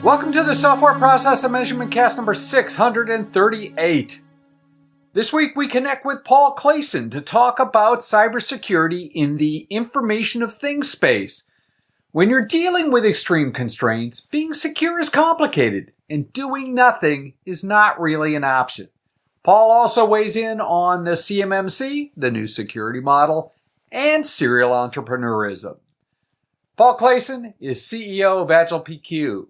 Welcome to the Software Process and Measurement Cast number 638. This week we connect with Paul Clayson to talk about cybersecurity in the information of things space. When you're dealing with extreme constraints, being secure is complicated, and doing nothing is not really an option. Paul also weighs in on the CMMC, the new security model, and serial entrepreneurism. Paul Clayson is CEO of AgilePQ.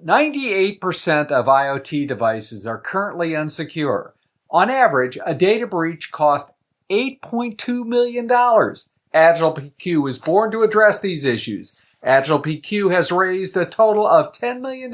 98% of IoT devices are currently unsecure. On average, a data breach costs $8.2 million. AgilePQ was born to address these issues. AgilePQ has raised a total of $10 million.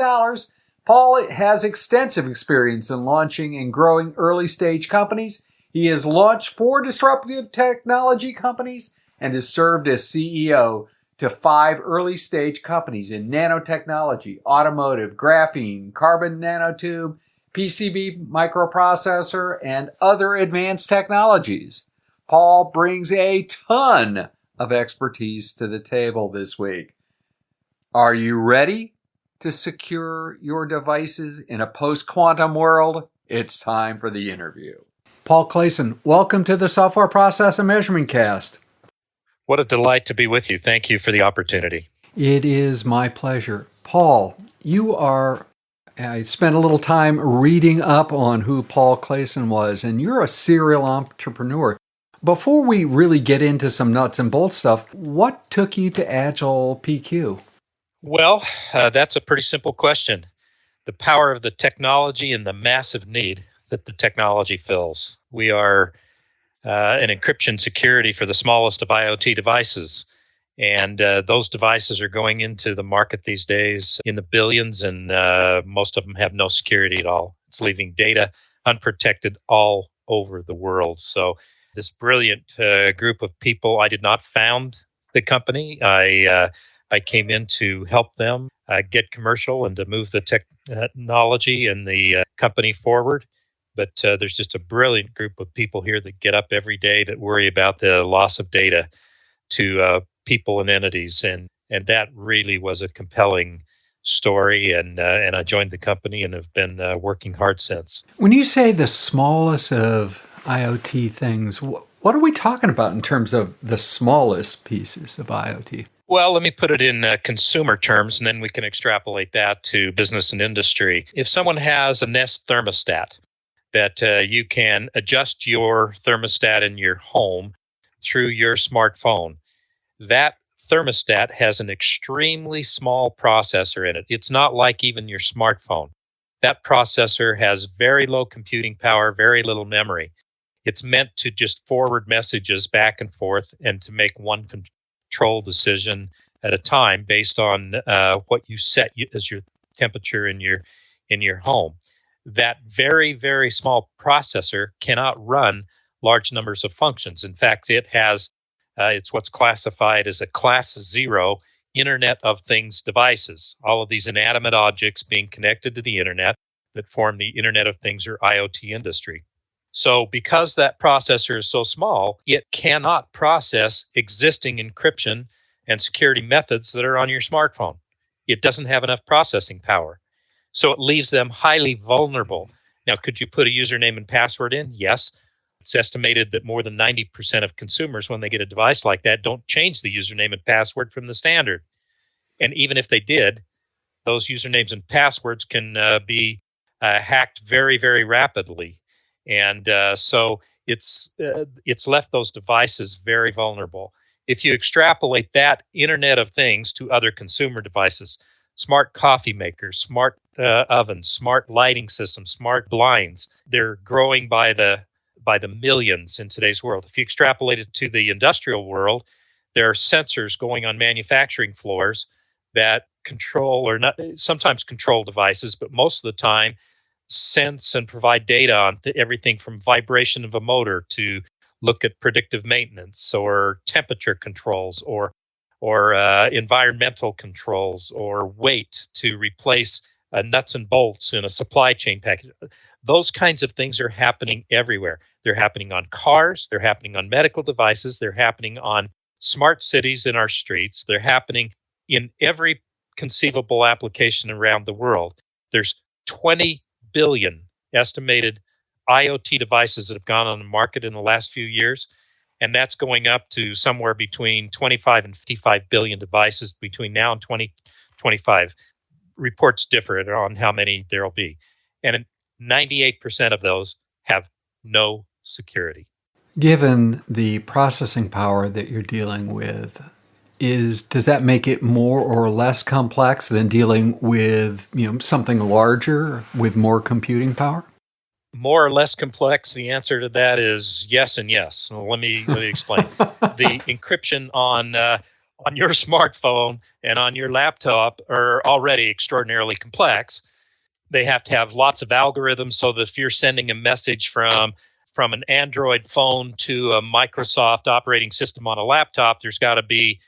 Paul has extensive experience in launching and growing early-stage companies. He has launched 4 disruptive technology companies and has served as CEO to 5 early-stage companies in nanotechnology, automotive, graphene, carbon nanotube, PCB microprocessor, and other advanced technologies. Paul brings a ton of expertise to the table this week. Are you ready to secure your devices in a post-quantum world? It's time for the interview. Paul Clayson, welcome to the Software Process and Measurement Cast. What a delight to be with you. Thank you for the opportunity. It is my pleasure. Paul, I spent a little time reading up on who Paul Clayson was, and you're a serial entrepreneur. Before we really get into some nuts and bolts stuff, what took you to AgilePQ? Well, that's a pretty simple question. The power of the technology and the massive need that the technology fills. We are an encryption security for the smallest of IoT devices. And those devices are going into the market these days in the billions, and most of them have no security at all. It's leaving data unprotected all over the world. So this brilliant group of people, I did not found the company. I came in to help them get commercial and to move the technology and the company forward. But there's just a brilliant group of people here that get up every day that worry about the loss of data to people and entities. And that really was a compelling story. And I joined the company and have been working hard since. When you say the smallest of IoT things, what are we talking about in terms of the smallest pieces of IoT? Well, let me put it in consumer terms, and then we can extrapolate that to business and industry. If someone has a Nest thermostat, that you can adjust your thermostat in your home through your smartphone. That thermostat has an extremely small processor in it. It's not like even your smartphone. That processor has very low computing power, very little memory. It's meant to just forward messages back and forth and to make one control decision at a time based on what you set as your temperature in your home. That very, very small processor cannot run large numbers of functions. In fact, it has, it's what's classified as a Class 0 Internet of Things devices. All of these inanimate objects being connected to the Internet that form the Internet of Things or IoT industry. So because that processor is so small, it cannot process existing encryption and security methods that are on your smartphone. It doesn't have enough processing power. So it leaves them highly vulnerable. Now, could you put a username and password in? Yes. It's estimated that more than 90% of consumers, when they get a device like that, don't change the username and password from the standard. And even if they did, those usernames and passwords can be hacked very, very rapidly. And so it's left those devices very vulnerable. If you extrapolate that Internet of Things to other consumer devices, smart coffee makers, smart ovens, smart lighting systems, smart blinds. They're growing by the millions in today's world. If you extrapolate it to the industrial world, there are sensors going on manufacturing floors that control or not sometimes control devices, but most of the time sense and provide data on everything from vibration of a motor to look at predictive maintenance or temperature controls or environmental controls or weight to replace nuts and bolts in a supply chain package. Those kinds of things are happening everywhere. They're happening on cars. They're happening on medical devices. They're happening on smart cities in our streets. They're happening in every conceivable application around the world. There's 20 billion estimated IoT devices that have gone on the market in the last few years, and that's going up to somewhere between 25 and 55 billion devices between now and 2025. Reports differ on how many there will be. And 98% of those have no security. Given the processing power that you're dealing with, does that make it more or less complex than dealing with something larger with more computing power? More or less complex? The answer to that is yes and yes. Well, let me explain. The encryption on your smartphone and on your laptop are already extraordinarily complex. They have to have lots of algorithms so that if you're sending a message from an Android phone to a Microsoft operating system on a laptop, there's got to be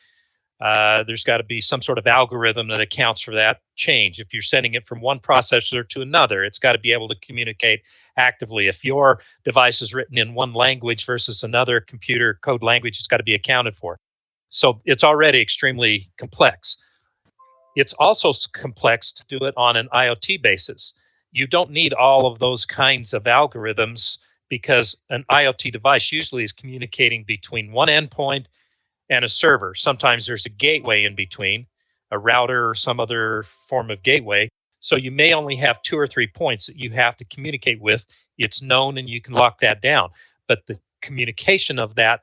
some sort of algorithm that accounts for that change. If you're sending it from one processor to another, it's got to be able to communicate actively. If your device is written in one language versus another computer code language, it's got to be accounted for. So it's already extremely complex. It's also complex to do it on an IoT basis. You don't need all of those kinds of algorithms because an IoT device usually is communicating between one endpoint and a server. Sometimes there's a gateway in between, a router or some other form of gateway. So you may only have 2 or 3 points that you have to communicate with. It's known and you can lock that down. But the communication of that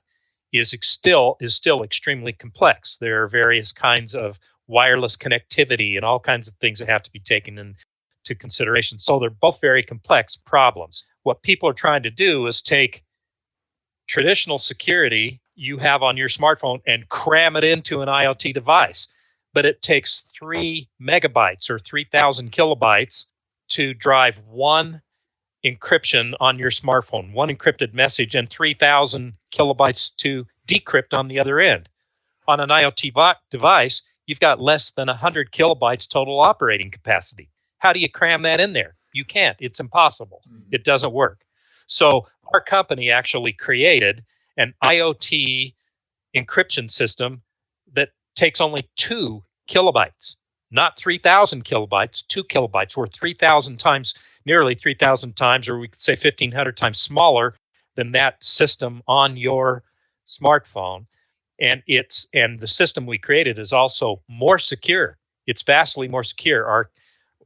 is still extremely complex. There are various kinds of wireless connectivity and all kinds of things that have to be taken into consideration. So they're both very complex problems. What people are trying to do is take traditional security you have on your smartphone and cram it into an IoT device. But it takes 3 megabytes or 3,000 kilobytes to drive one encryption on your smartphone, one encrypted message, and 3,000 kilobytes to decrypt on the other end. On an IoT device, you've got less than 100 kilobytes total operating capacity. How do you cram that in there? You can't. It's impossible. It doesn't work. So our company actually created an IoT encryption system that takes only 2 kilobytes, not 3,000 kilobytes, 2 kilobytes, or 3,000 times, nearly 3,000 times, or we could say 1,500 times smaller than that system on your smartphone. And the system we created is also more secure. It's vastly more secure.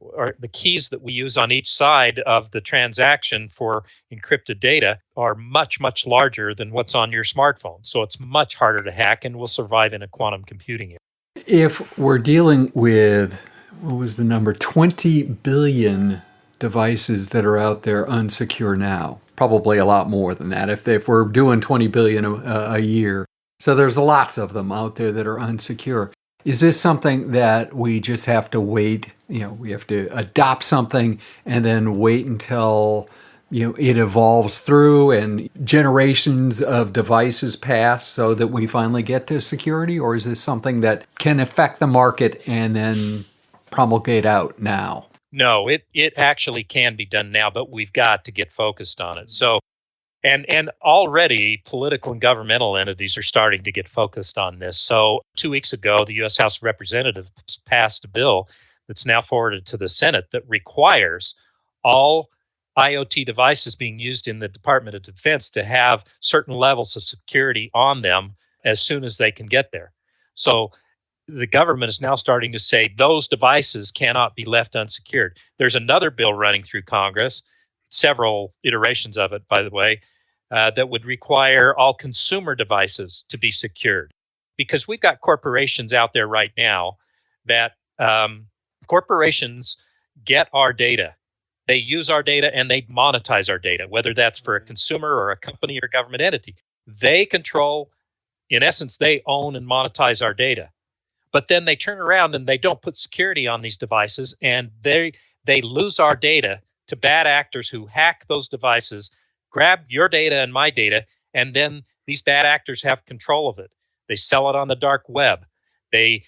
The keys that we use on each side of the transaction for encrypted data are much, much larger than what's on your smartphone. So it's much harder to hack and will survive in a quantum computing era. If we're dealing with, what was the number, 20 billion devices that are out there unsecure now, probably a lot more than that if we're doing 20 billion a year. So there's lots of them out there that are unsecure. Is this something that we just have to wait? We have to adopt something and then wait until it evolves through and generations of devices pass so that we finally get to security? Or is this something that can affect the market and then promulgate out now? No, it actually can be done now, but we've got to get focused on it. So, and already political and governmental entities are starting to get focused on this. So 2 weeks ago, the U.S. House of Representatives passed a bill that's now forwarded to the Senate that requires all IoT devices being used in the Department of Defense to have certain levels of security on them as soon as they can get there. So the government is now starting to say those devices cannot be left unsecured. There's another bill running through Congress, several iterations of it, by the way, that would require all consumer devices to be secured. Because we've got corporations out there right now that corporations get our data. They use our data and they monetize our data, whether that's for a consumer or a company or government entity. They control, in essence, they own and monetize our data. But then they turn around and they don't put security on these devices, and they lose our data to bad actors who hack those devices, grab your data and my data, and then these bad actors have control of it. They sell it on the dark web. They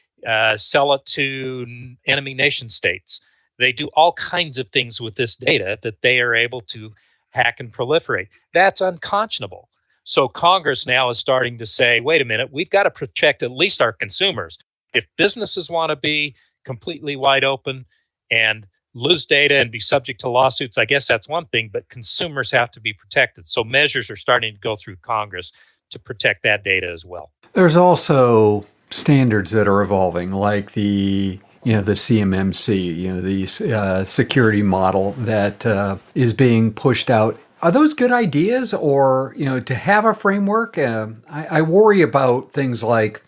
sell it to enemy nation states. They do all kinds of things with this data that they are able to hack and proliferate. That's unconscionable. So Congress now is starting to say, wait a minute, we've got to protect at least our consumers. If businesses want to be completely wide open and lose data and be subject to lawsuits, I guess that's one thing, but consumers have to be protected. So measures are starting to go through Congress to protect that data as well. There's also standards that are evolving, like the CMMC, the security model that is being pushed out. Are those good ideas, or to have a framework? I worry about things like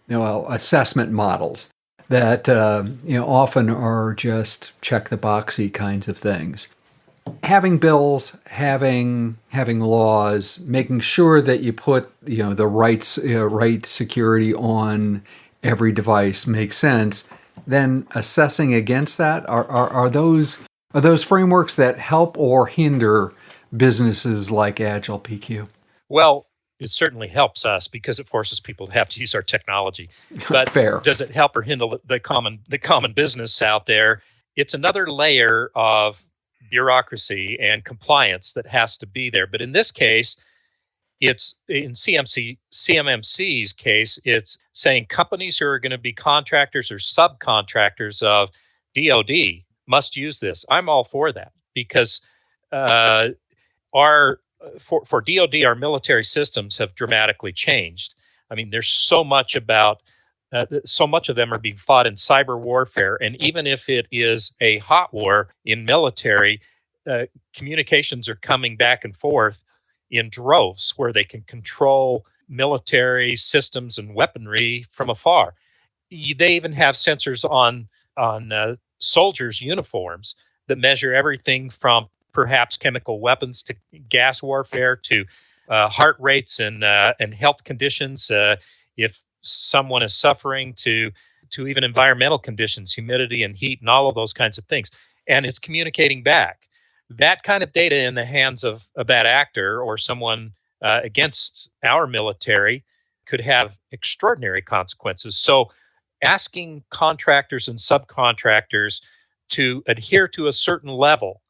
assessment models that often are just check the boxy kinds of things. Having bills, having laws, making sure that you put the right security on every device makes sense. Then assessing against that, are those frameworks that help or hinder businesses like AgilePQ? Well, it certainly helps us because it forces people to have to use our technology. But Fair. Does it help or hinder the common business out there? It's another layer of bureaucracy and compliance that has to be there. But in this case, it's in CMMC's case, it's saying companies who are going to be contractors or subcontractors of DoD must use this. I'm all for that because for DoD, our military systems have dramatically changed. I mean, there's so much of them are being fought in cyber warfare. And even if it is a hot war in military, communications are coming back and forth in droves where they can control military systems and weaponry from afar. They even have sensors on soldiers' uniforms that measure everything from perhaps chemical weapons to gas warfare to heart rates and health conditions. If someone is suffering to even environmental conditions, humidity and heat and all of those kinds of things. And it's communicating back. That kind of data in the hands of a bad actor or someone against our military could have extraordinary consequences. So asking contractors and subcontractors to adhere to a certain level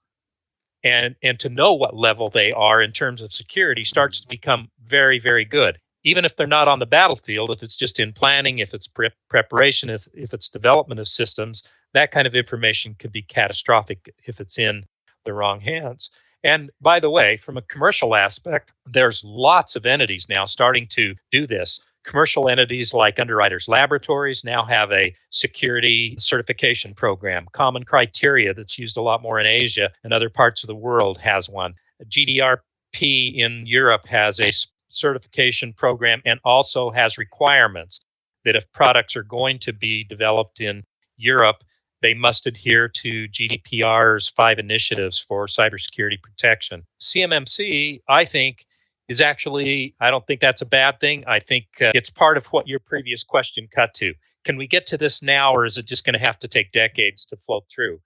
and to know what level they are in terms of security starts to become very, very good. Even if they're not on the battlefield, if it's just in planning, if it's preparation, if it's development of systems, that kind of information could be catastrophic if it's in the wrong hands. And by the way, from a commercial aspect, there's lots of entities now starting to do this. Commercial entities like Underwriters Laboratories now have a security certification program. Common Criteria, that's used a lot more in Asia and other parts of the world, has one. GDRP in Europe has a certification program and also has requirements that if products are going to be developed in Europe, they must adhere to GDPR's 5 initiatives for cybersecurity protection. CMMC, I think, is actually, I don't think that's a bad thing. I think it's part of what your previous question cut to. Can we get to this now, or is it just going to have to take decades to flow through?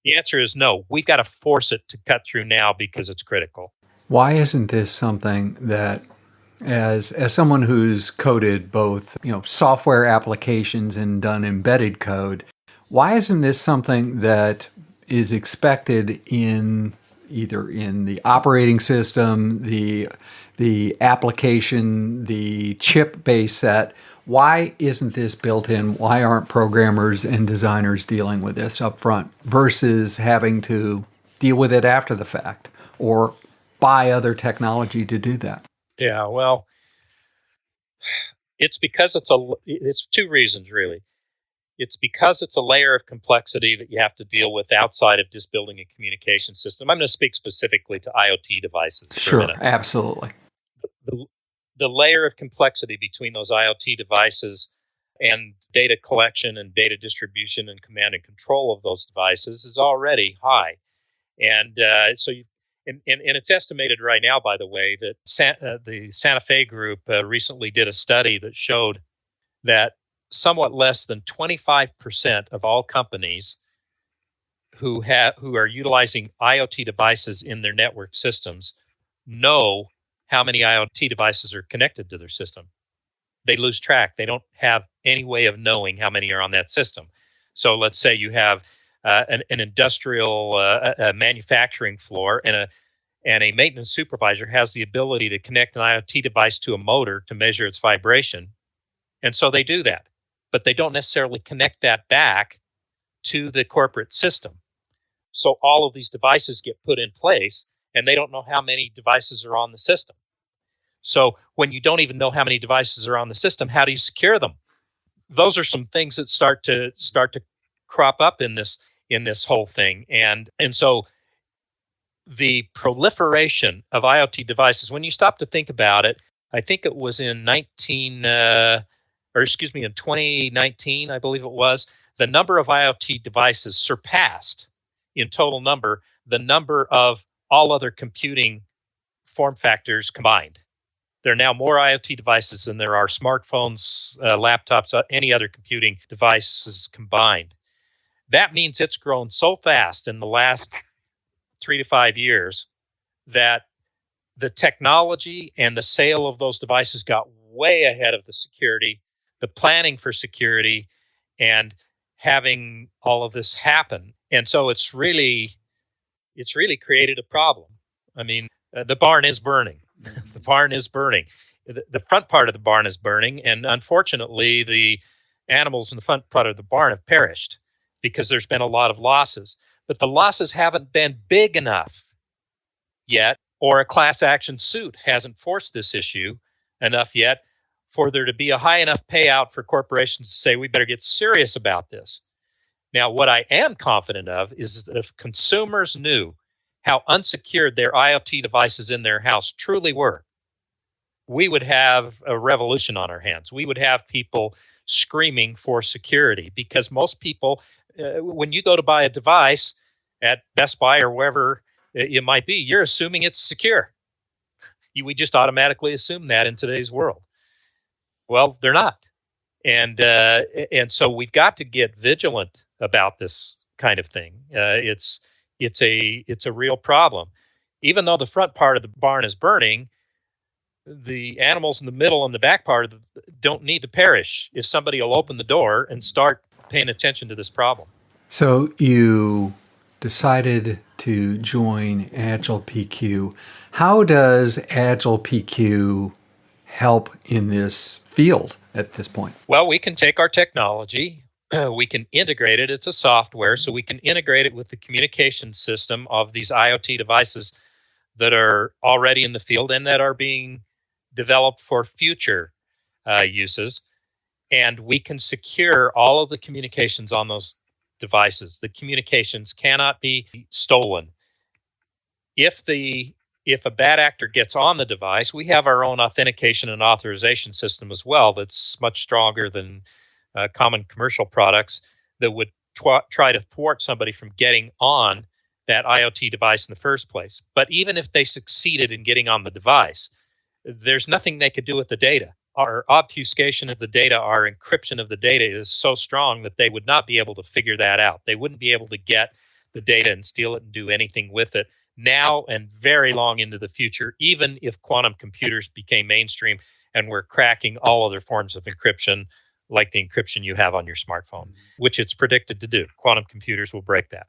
The answer is no. We've got to force it to cut through now because it's critical. Why isn't this something that, as someone who's coded both software applications and done embedded code, why isn't this something that is expected in either in the operating system, the application, the chip base set? Why isn't this built in? Why aren't programmers and designers dealing with this up front versus having to deal with it after the fact or buy other technology to do that? Yeah, well, it's because it's 2 reasons, really. It's because it's a layer of complexity that you have to deal with outside of just building a communication system. I'm going to speak specifically to IoT devices. Sure, absolutely. The layer of complexity between those IoT devices and data collection and data distribution and command and control of those devices is already high. And and it's estimated right now, by the way, that the Santa Fe group recently did a study that showed that somewhat less than 25% of all companies who are utilizing IoT devices in their network systems know how many IoT devices are connected to their system. They lose track. They don't have any way of knowing how many are on that system. So let's say you have an industrial manufacturing floor and a maintenance supervisor has the ability to connect an IoT device to a motor to measure its vibration. And so they do that. But they don't necessarily connect that back to the corporate system. So all of these devices get put in place, and they don't know how many devices are on the system. So when you don't even know how many devices are on the system, how do you secure them? Those are some things that start to crop up in this whole thing. And so the proliferation of IoT devices, when you stop to think about it, I think it was in 2019, I believe it was, the number of IoT devices surpassed in total number the number of all other computing form factors combined. There are now more IoT devices than there are smartphones, laptops, any other computing devices combined. That means it's grown so fast in the last 3 to 5 years that the technology and the sale of those devices got way ahead of the security, the planning for security, and having all of this happen. And so it's really created a problem. I mean, the barn is burning. The barn is burning. The front part of the barn is burning, and unfortunately, the animals in the front part of the barn have perished because there's been a lot of losses. But the losses haven't been big enough yet, or a class action suit hasn't forced this issue enough yet for there to be a high enough payout for corporations to say, we better get serious about this. Now, what I am confident of is that if consumers knew how unsecured their IoT devices in their house truly were, we would have a revolution on our hands. We would have people screaming for security, because most people, when you go to buy a device at Best Buy or wherever it might be, you're assuming it's secure. We just automatically assume that in today's world. Well, they're not. And so we've got to get vigilant about this kind of thing. It's a real problem. Even though the front part of the barn is burning, the animals in the middle and the back part don't need to perish if somebody will open the door and start paying attention to this problem. So you decided to join AgilePQ. How does AgilePQ help in this field at this point? Well, we can take our technology, we can integrate it. It's a software, so we can integrate it with the communication system of these IoT devices that are already in the field and that are being developed for future uses. And we can secure all of the communications on those devices. The communications cannot be stolen. If a bad actor gets on the device, we have our own authentication and authorization system as well that's much stronger than common commercial products that would try to thwart somebody from getting on that IoT device in the first place. But even if they succeeded in getting on the device, there's nothing they could do with the data. Our obfuscation of the data, our encryption of the data is so strong that they would not be able to figure that out. They wouldn't be able to get the data and steal it and do anything with it now and very long into the future, even if quantum computers became mainstream and we're cracking all other forms of encryption, like the encryption you have on your smartphone, which it's predicted to do. Quantum computers will break that.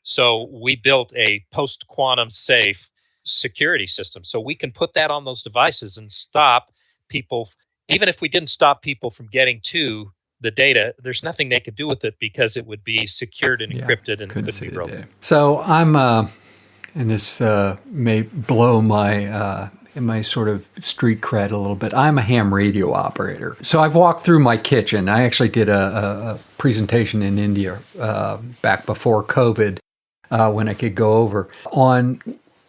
So we built a post-quantum safe security system. So we can put that on those devices and stop people. Even if we didn't stop people from getting to the data, there's nothing they could do with it because it would be secured and encrypted and couldn't be broken. So I'm, and this may blow my sort of street cred a little bit. I'm a ham radio operator. So I've walked through my kitchen. I actually did a presentation in India back before COVID when I could go over on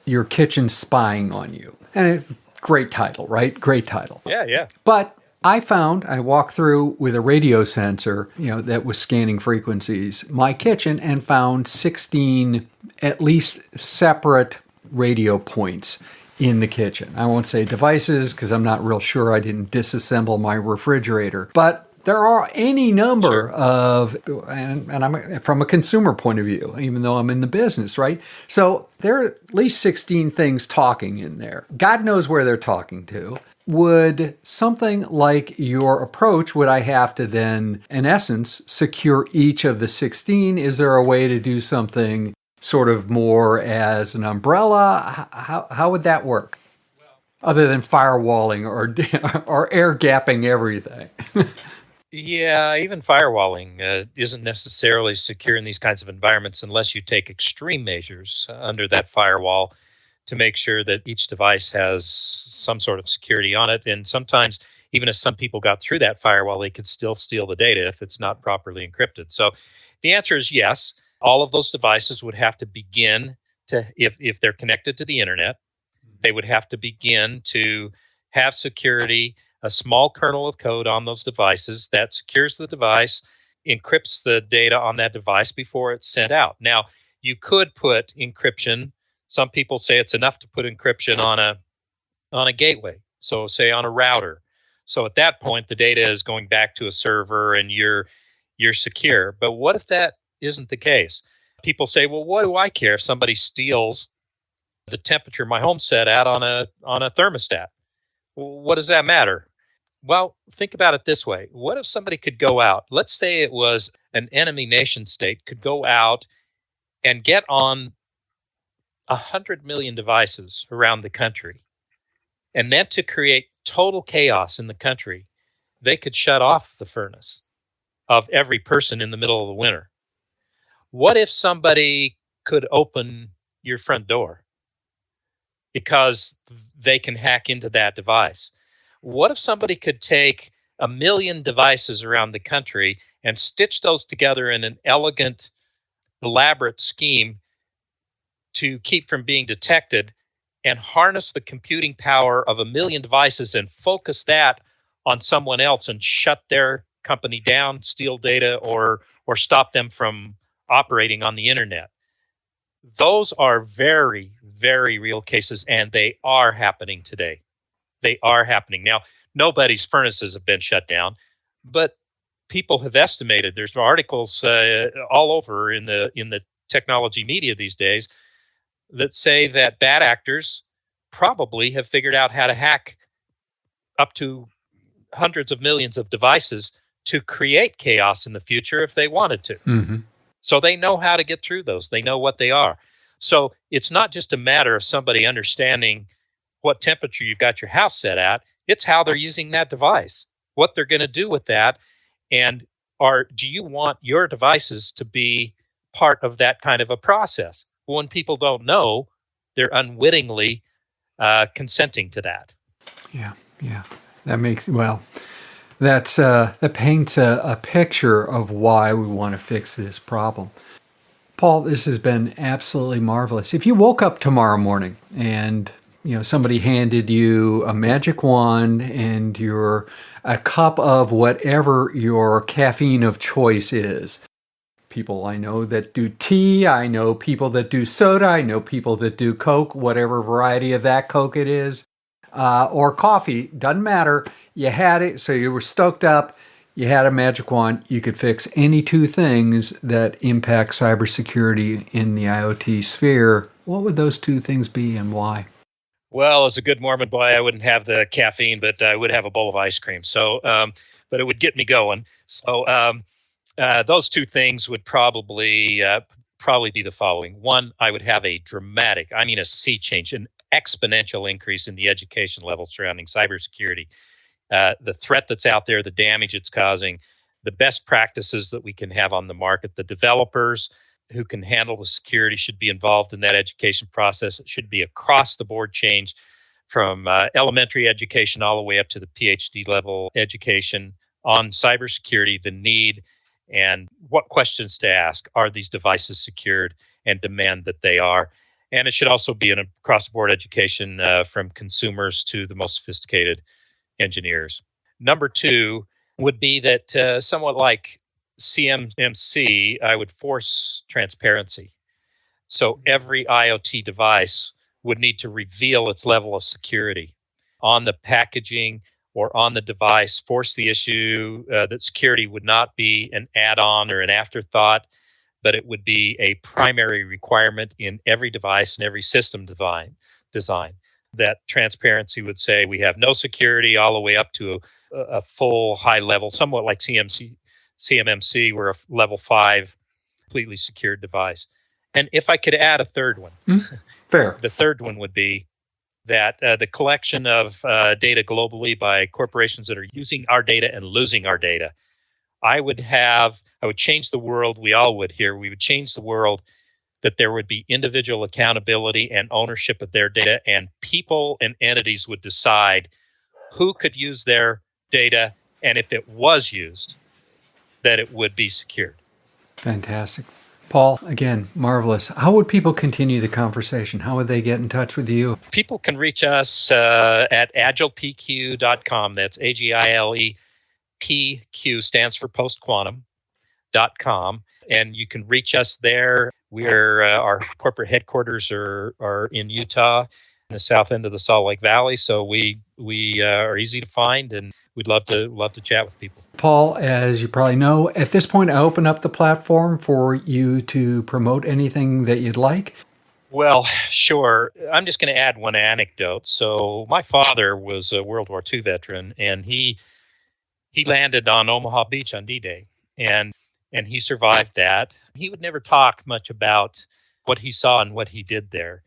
your kitchen spying on you. And great title, right? Great title. Yeah. But I walked through with a radio sensor, that was scanning frequencies, my kitchen, and found 16 at least separate radio points in the kitchen. I won't say devices because I'm not real sure. I didn't disassemble my refrigerator. But there are any number of, and I'm from a consumer point of view, even though I'm in the business, right? So there are at least 16 things talking in there. God knows where they're talking to. Would something like your approach, would I have to then, in essence, secure each of the 16? Is there a way to do something sort of more as an umbrella? How would that work? Other than firewalling or air gapping everything. Yeah, even firewalling isn't necessarily secure in these kinds of environments unless you take extreme measures under that firewall to make sure that each device has some sort of security on it. And sometimes, even if some people got through that firewall, they could still steal the data if it's not properly encrypted. So the answer is yes. All of those devices would have to begin to, if they're connected to the internet, they would have to begin to have security, a small kernel of code on those devices that secures the device, encrypts the data on that device before it's sent out. Now, you could put encryption. Some people say it's enough to put encryption on a gateway. So say on a router. So at that point, the data is going back to a server and you're secure. But what if that isn't the case? People say, well, what do I care if somebody steals the temperature my home's set at on a thermostat? What does that matter? Well, think about it this way. What if somebody could go out? Let's say it was an enemy nation state could go out and get on 100 million devices around the country. And then to create total chaos in the country, they could shut off the furnace of every person in the middle of the winter. What if somebody could open your front door because they can hack into that device? What if somebody could take 1 million devices around the country and stitch those together in an elegant, elaborate scheme to keep from being detected and harness the computing power of 1 million devices and focus that on someone else and shut their company down, steal data, or stop them from operating on the internet? Those are very, very real cases, and they are happening today. They are happening. Now, nobody's furnaces have been shut down, but people have estimated, there's articles all over in the technology media these days that say that bad actors probably have figured out how to hack up to hundreds of millions of devices to create chaos in the future if they wanted to. Mm-hmm. So they know how to get through those. They know what they are. So it's not just a matter of somebody understanding what temperature you've got your house set at. It's how they're using that device, what they're going to do with that. And do you want your devices to be part of that kind of a process? When people don't know, they're unwittingly consenting to that. Yeah. That paints a picture of why we want to fix this problem. Paul, this has been absolutely marvelous. If you woke up tomorrow morning and somebody handed you a magic wand and a cup of whatever your caffeine of choice is. People I know that do tea, I know people that do soda, I know people that do Coke, whatever variety of that Coke it is, or coffee, doesn't matter. You had it, so you were stoked up, you had a magic wand, you could fix any two things that impact cybersecurity in the IoT sphere. What would those two things be and why? Well, as a good Mormon boy, I wouldn't have the caffeine, but I would have a bowl of ice cream. So, but it would get me going. So, those two things would probably be the following. One, I would have a sea change, an exponential increase in the education level surrounding cybersecurity. The threat that's out there, the damage it's causing, the best practices that we can have on the market, the developers who can handle the security should be involved in that education process. It should be across the board change from elementary education all the way up to the PhD level education on cybersecurity, the need and what questions to ask. Are these devices secured, and demand that they are? And it should also be an across-the-board education from consumers to the most sophisticated engineers. Number two would be that somewhat like CMMC, I would force transparency. So every IoT device would need to reveal its level of security on the packaging or on the device, force the issue that security would not be an add-on or an afterthought, but it would be a primary requirement in every device and every system design. That transparency would say we have no security all the way up to a full high level, somewhat like CMMC, we're a level 5 completely secured device. And if I could add a third one, fair. The third one would be that the collection of data globally by corporations that are using our data and losing our data I would change the world. We all would here. We would change the world that there would be individual accountability and ownership of their data, and people and entities would decide who could use their data, and if it was used, that it would be secured. Fantastic. Paul, again, marvelous. How would people continue the conversation? How would they get in touch with you? People can reach us at AgilePQ.com. That's AgilePQ, stands for postquantum.com. And you can reach us there. Our corporate headquarters are in Utah, in the south end of the Salt Lake Valley. So we are easy to find, and we'd love to chat with people. Paul, as you probably know, at this point, I open up the platform for you to promote anything that you'd like. Well, sure. I'm just going to add one anecdote. So my father was a World War II veteran, and he landed on Omaha Beach on D-Day, and he survived that. He would never talk much about what he saw and what he did there,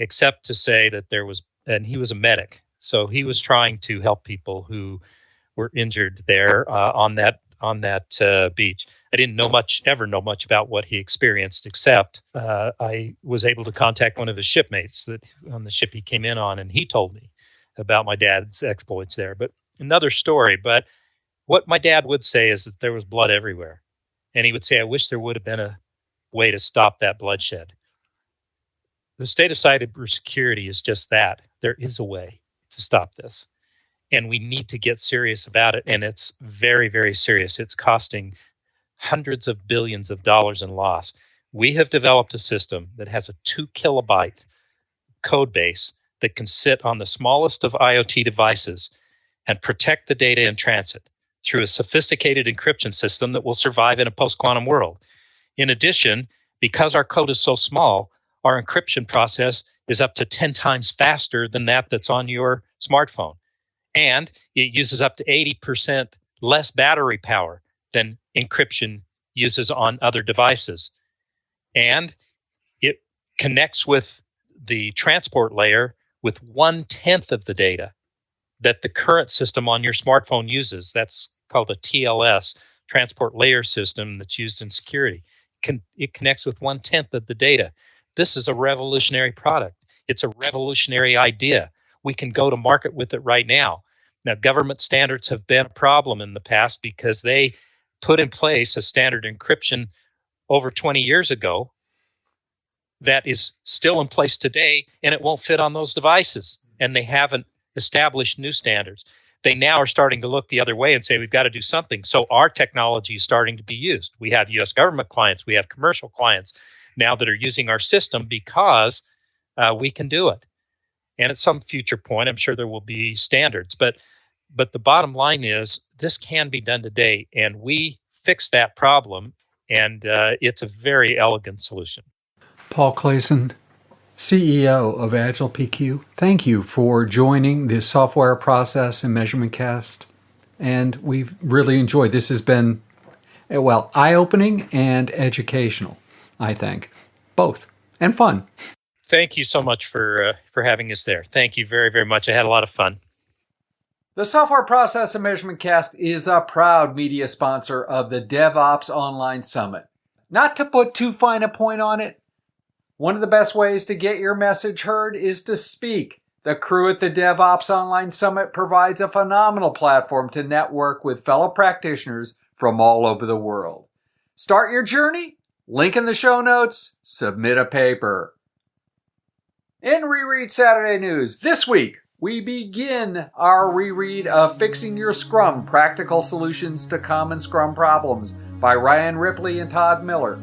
except to say that and he was a medic. So he was trying to help people who were injured there on that beach. I didn't ever know much about what he experienced, except I was able to contact one of his shipmates that on the ship he came in on, and he told me about my dad's exploits there. But another story. But what my dad would say is that there was blood everywhere, and he would say, "I wish there would have been a way to stop that bloodshed." The state of cybersecurity is just that. There is a way to stop this. And we need to get serious about it. And it's very, very serious. It's costing hundreds of billions of dollars in loss. We have developed a system that has a 2 kilobyte code base that can sit on the smallest of IoT devices and protect the data in transit through a sophisticated encryption system that will survive in a post-quantum world. In addition, because our code is so small, our encryption process is up to 10 times faster than that's on your smartphone. And it uses up to 80% less battery power than encryption uses on other devices. And it connects with the transport layer with 1/10 of the data that the current system on your smartphone uses. That's called a TLS, transport layer system, that's used in security. It connects with 1/10 of the data. This is a revolutionary product. It's a revolutionary idea. We can go to market with it right now. Now, government standards have been a problem in the past because they put in place a standard encryption over 20 years ago that is still in place today, and it won't fit on those devices. And they haven't established new standards. They now are starting to look the other way and say, we've got to do something. So our technology is starting to be used. We have U.S. government clients. We have commercial clients now that are using our system because we can do it. And at some future point, I'm sure there will be standards. But the bottom line is this can be done today, and we fix that problem, and it's a very elegant solution. Paul Clayson, CEO of AgilePQ, thank you for joining the Software Process and Measurement Cast. And we've really enjoyed. This has been, well, eye-opening and educational, I think. Both. And fun. Thank you so much for having us there. Thank you very, very much. I had a lot of fun. The Software Process and Measurement Cast is a proud media sponsor of the DevOps Online Summit. Not to put too fine a point on it, one of the best ways to get your message heard is to speak. The crew at the DevOps Online Summit provides a phenomenal platform to network with fellow practitioners from all over the world. Start your journey? Link in the show notes. Submit a paper. In Reread Saturday News, this week, we begin our reread of Fixing Your Scrum, Practical Solutions to Common Scrum Problems by Ryan Ripley and Todd Miller,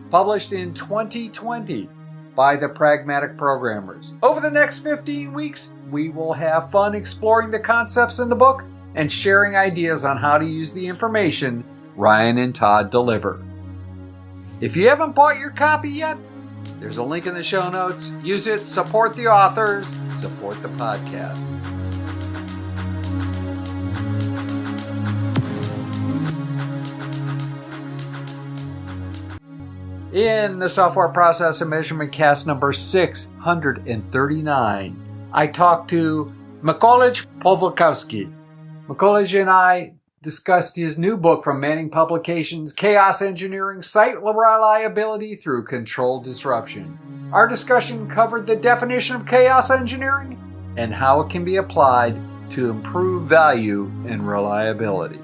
published in 2020 by the Pragmatic Programmers. Over the next 15 weeks, we will have fun exploring the concepts in the book and sharing ideas on how to use the information Ryan and Todd deliver. If you haven't bought your copy yet, there's a link in the show notes. Use it, support the authors, support the podcast. In the Software Process and Measurement Cast number 639, I talked to Mikołaj Pawłowski. Mikołaj and I discussed his new book from Manning Publications, Chaos Engineering, Site Reliability Through Controlled Disruption. Our discussion covered the definition of chaos engineering and how it can be applied to improve value and reliability.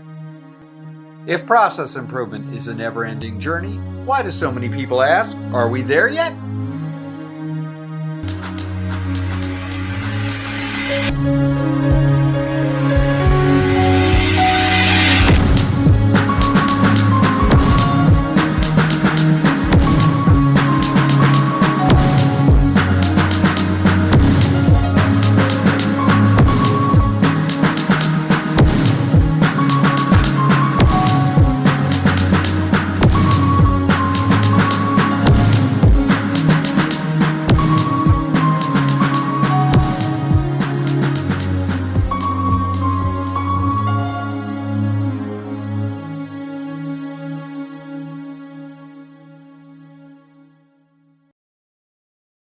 If process improvement is a never-ending journey, why do so many people ask, are we there yet?